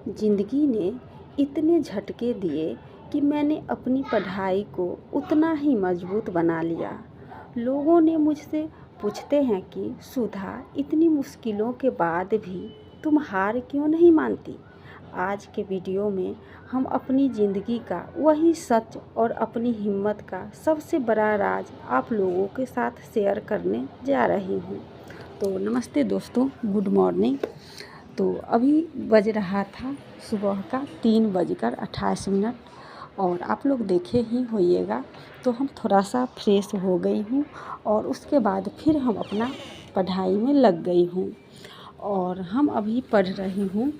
ज़िंदगी ने इतने झटके दिए कि मैंने अपनी पढ़ाई को उतना ही मजबूत बना लिया। लोगों ने मुझसे पूछते हैं कि सुधा, इतनी मुश्किलों के बाद भी तुम हार क्यों नहीं मानती। आज के वीडियो में हम अपनी ज़िंदगी का वही सच और अपनी हिम्मत का सबसे बड़ा राज आप लोगों के साथ शेयर करने जा रही हूँ। तो नमस्ते दोस्तों, गुड मॉर्निंग। तो अभी बज रहा था सुबह का 3:28 और आप लोग देखे ही होइएगा। तो हम थोड़ा सा फ्रेश हो गई हूँ और उसके बाद फिर हम अपना पढ़ाई में लग गई हूँ। और हम अभी पढ़ रही हूँ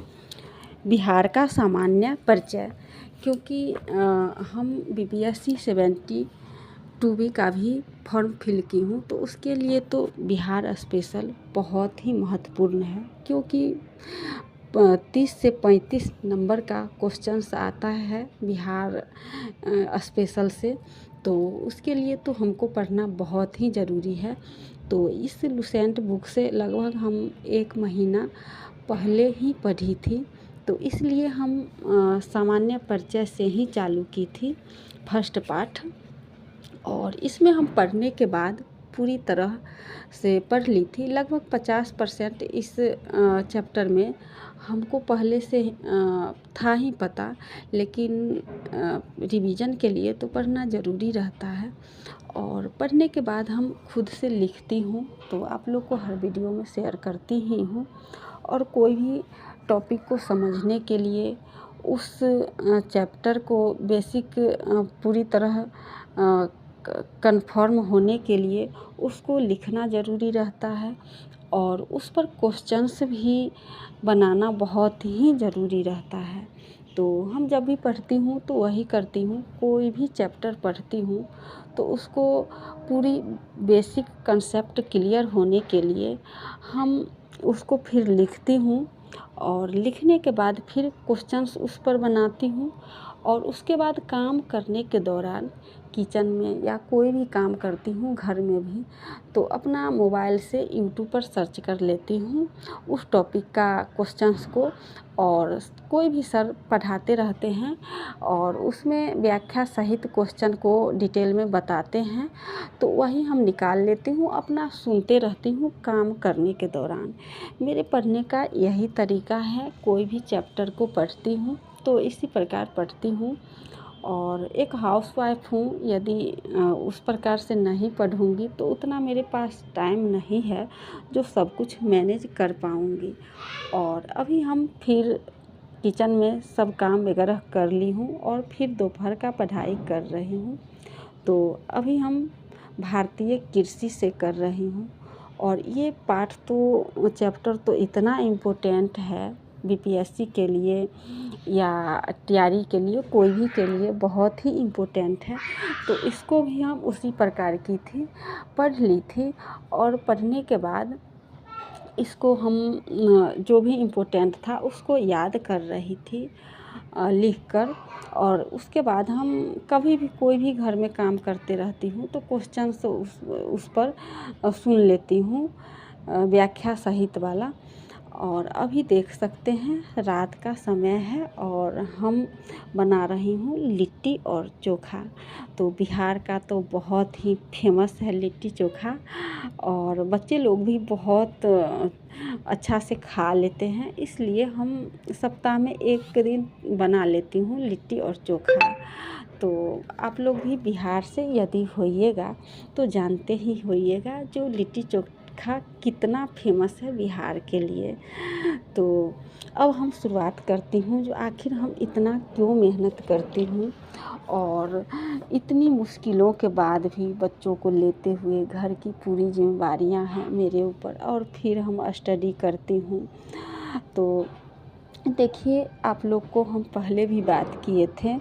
बिहार का सामान्य परिचय, क्योंकि हम BPSC 72B का भी फॉर्म फिल की हूँ। तो उसके लिए तो बिहार स्पेशल बहुत ही महत्वपूर्ण है, क्योंकि 30 से 35 नंबर का क्वेश्चंस आता है बिहार स्पेशल से। तो उसके लिए तो हमको पढ़ना बहुत ही ज़रूरी है। तो इस लुसेंट बुक से लगभग हम 1 महीना पहले ही पढ़ी थी। तो इसलिए हम सामान्य परिचय से ही चालू की थी फर्स्ट पार्ट। और इसमें हम पढ़ने के बाद पूरी तरह से पढ़ ली थी। लगभग 50% इस चैप्टर में हमको पहले से था ही पता, लेकिन रिवीजन के लिए तो पढ़ना ज़रूरी रहता है। और पढ़ने के बाद हम खुद से लिखती हूँ, तो आप लोग को हर वीडियो में शेयर करती ही हूँ। और कोई भी टॉपिक को समझने के लिए उस चैप्टर को बेसिक पूरी तरह कंफर्म होने के लिए उसको लिखना ज़रूरी रहता है। और उस पर क्वेश्चंस भी बनाना बहुत ही ज़रूरी रहता है। तो हम जब भी पढ़ती हूँ तो वही करती हूँ। कोई भी चैप्टर पढ़ती हूँ तो उसको पूरी बेसिक कंसेप्ट क्लियर होने के लिए हम उसको फिर लिखती हूँ। और लिखने के बाद फिर क्वेश्चंस उस पर बनाती हूँ। और उसके बाद काम करने के दौरान किचन में या कोई भी काम करती हूँ घर में भी, तो अपना मोबाइल से यूट्यूब पर सर्च कर लेती हूँ उस टॉपिक का क्वेश्चंस को। और कोई भी सर पढ़ाते रहते हैं और उसमें व्याख्या सहित क्वेश्चन को डिटेल में बताते हैं, तो वही हम निकाल लेती हूँ, अपना सुनते रहती हूँ काम करने के दौरान। मेरे पढ़ने का यही तरीका है। कोई भी चैप्टर को पढ़ती हूँ तो इसी प्रकार पढ़ती हूँ। और एक हाउसवाइफ हूँ, यदि उस प्रकार से नहीं पढ़ूँगी तो उतना मेरे पास टाइम नहीं है जो सब कुछ मैनेज कर पाऊँगी। और अभी हम फिर किचन में सब काम वगैरह कर ली हूँ और फिर दोपहर का पढ़ाई कर रही हूँ। तो अभी हम भारतीय कृषि से कर रही हूँ। और ये पाठ तो चैप्टर तो इतना इम्पोर्टेंट है BPSC के लिए या TRE के लिए, कोई भी के लिए बहुत ही इम्पोर्टेंट है। तो इसको भी हम उसी प्रकार की थी, पढ़ ली थी। और पढ़ने के बाद इसको हम जो भी इम्पोर्टेंट था उसको याद कर रही थी लिख कर। और उसके बाद हम कभी भी कोई भी घर में काम करते रहती हूँ तो क्वेश्चंस उस पर सुन लेती हूँ व्याख्या सहित वाला। और अभी देख सकते हैं रात का समय है और हम बना रही हूँ लिट्टी और चोखा। तो बिहार का तो बहुत ही फेमस है लिट्टी चोखा, और बच्चे लोग भी बहुत अच्छा से खा लेते हैं। इसलिए हम सप्ताह में एक दिन बना लेती हूँ लिट्टी और चोखा। तो आप लोग भी बिहार से यदि होइएगा तो जानते ही होइएगा जो लिट्टी चोखा कितना फेमस है बिहार के लिए। तो अब हम शुरुआत करती हूँ जो आखिर हम इतना क्यों मेहनत करती हूँ और इतनी मुश्किलों के बाद भी बच्चों को लेते हुए घर की पूरी जिम्मेदारियाँ हैं मेरे ऊपर, और फिर हम स्टडी करती हूँ। तो देखिए, आप लोग को हम पहले भी बात किए थे,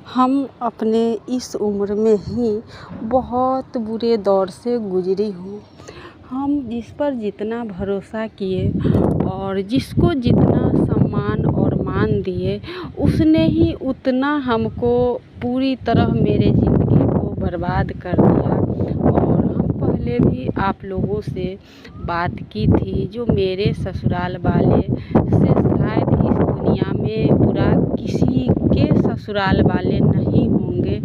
हम अपने इस उम्र में ही बहुत बुरे दौर से गुजरी हूँ। हम जिस पर जितना भरोसा किए और जिसको जितना सम्मान और मान दिए, उसने ही उतना हमको पूरी तरह मेरे ज़िंदगी को बर्बाद कर दिया। और हम पहले भी आप लोगों से बात की थी, जो मेरे ससुराल वाले से शायद इस दुनिया में ससुराल वाले नहीं होंगे,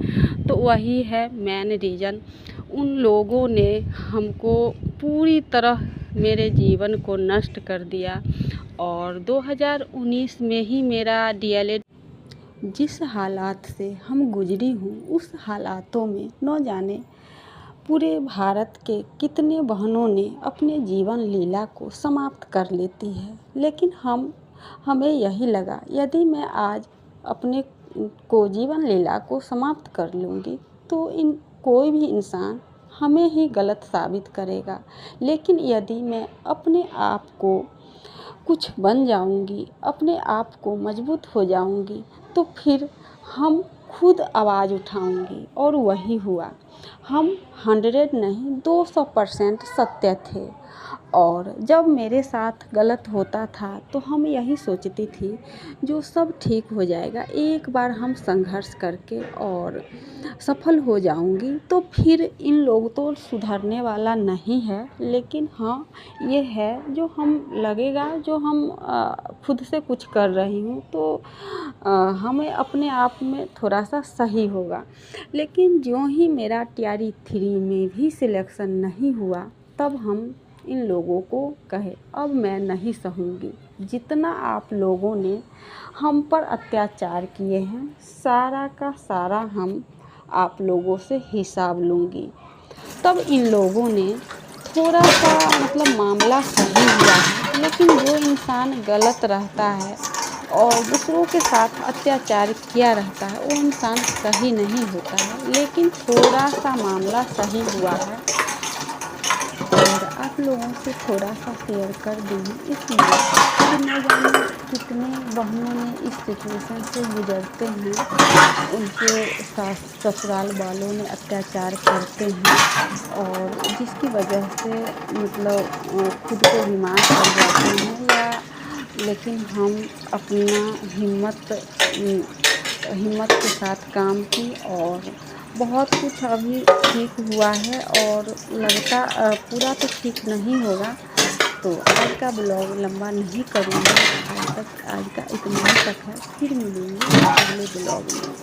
तो वही है मेन रीज़न। उन लोगों ने हमको पूरी तरह मेरे जीवन को नष्ट कर दिया। और 2019 में ही मेरा डीएलएड, जिस हालात से हम गुजरी हूँ उस हालातों में न जाने पूरे भारत के कितने बहनों ने अपने जीवन लीला को समाप्त कर लेती है। लेकिन हमें यही लगा, यदि मैं आज अपने को जीवन लीला को समाप्त कर लूँगी तो कोई भी इंसान हमें ही गलत साबित करेगा। लेकिन यदि मैं अपने आप को कुछ बन जाऊंगी, अपने आप को मजबूत हो जाऊंगी, तो फिर हम खुद आवाज़ उठाऊंगी। और वही हुआ। हम 100 नहीं 200% सत्य थे। और जब मेरे साथ गलत होता था तो हम यही सोचती थी जो सब ठीक हो जाएगा, एक बार हम संघर्ष करके और सफल हो जाऊंगी तो फिर इन लोग तो सुधरने वाला नहीं है। लेकिन हाँ, ये है जो हम लगेगा, जो हम खुद से कुछ कर रही हूँ तो हमें अपने आप में थोड़ा सा सही होगा। लेकिन ज्यों ही मेरा TRE 3 में भी सिलेक्शन नहीं हुआ, तब हम इन लोगों को कहे अब मैं नहीं सहूँगी। जितना आप लोगों ने हम पर अत्याचार किए हैं, सारा का सारा हम आप लोगों से हिसाब लूँगी। तब इन लोगों ने थोड़ा सा मामला सही हुआ है। लेकिन जो इंसान गलत रहता है और दूसरों के साथ अत्याचार किया रहता है वो इंसान सही नहीं होता है। लेकिन थोड़ा सा मामला सही हुआ है और आप लोगों से थोड़ा सा शेयर कर दी हूँ, इसलिए कि न जाने कितने बहनों ने इस सिचुएशन से गुजरते हैं, उनके सास ससुराल वालों ने अत्याचार करते हैं और जिसकी वजह से खुद को बीमार पड़ जाते हैं। या लेकिन हम अपना हिम्मत के साथ काम की और बहुत कुछ अभी ठीक हुआ है और लगता पूरा तो ठीक नहीं होगा। तो आज का ब्लॉग लंबा नहीं करूँगी, आज का इतना ही तक है। फिर मिलेंगे अगले ब्लॉग में।